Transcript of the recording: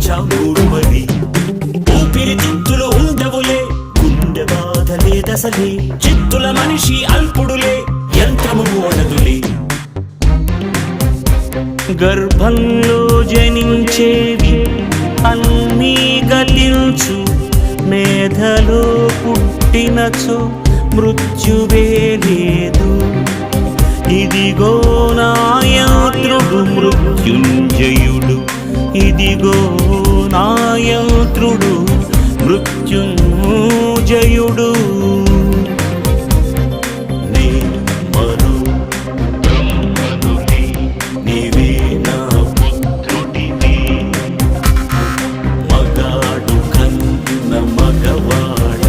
వచ్చావు మూడు మరి ఊపిరి తిత్తులు ఉండవులే గుండె బాధ లేదసలే చిత్తుల మనిషి అల్పుడులే యంత్రము ఓడదులే గర్భంలో జనించేవి అన్నీ గతించు మేధలో పుట్టినచో మృత్యువే లేదు ఇదిగో నా యంత్రుడు మృత్యుంజయుడు ఇదిగో నా యంత్రుడు మృత్యుంజయుడు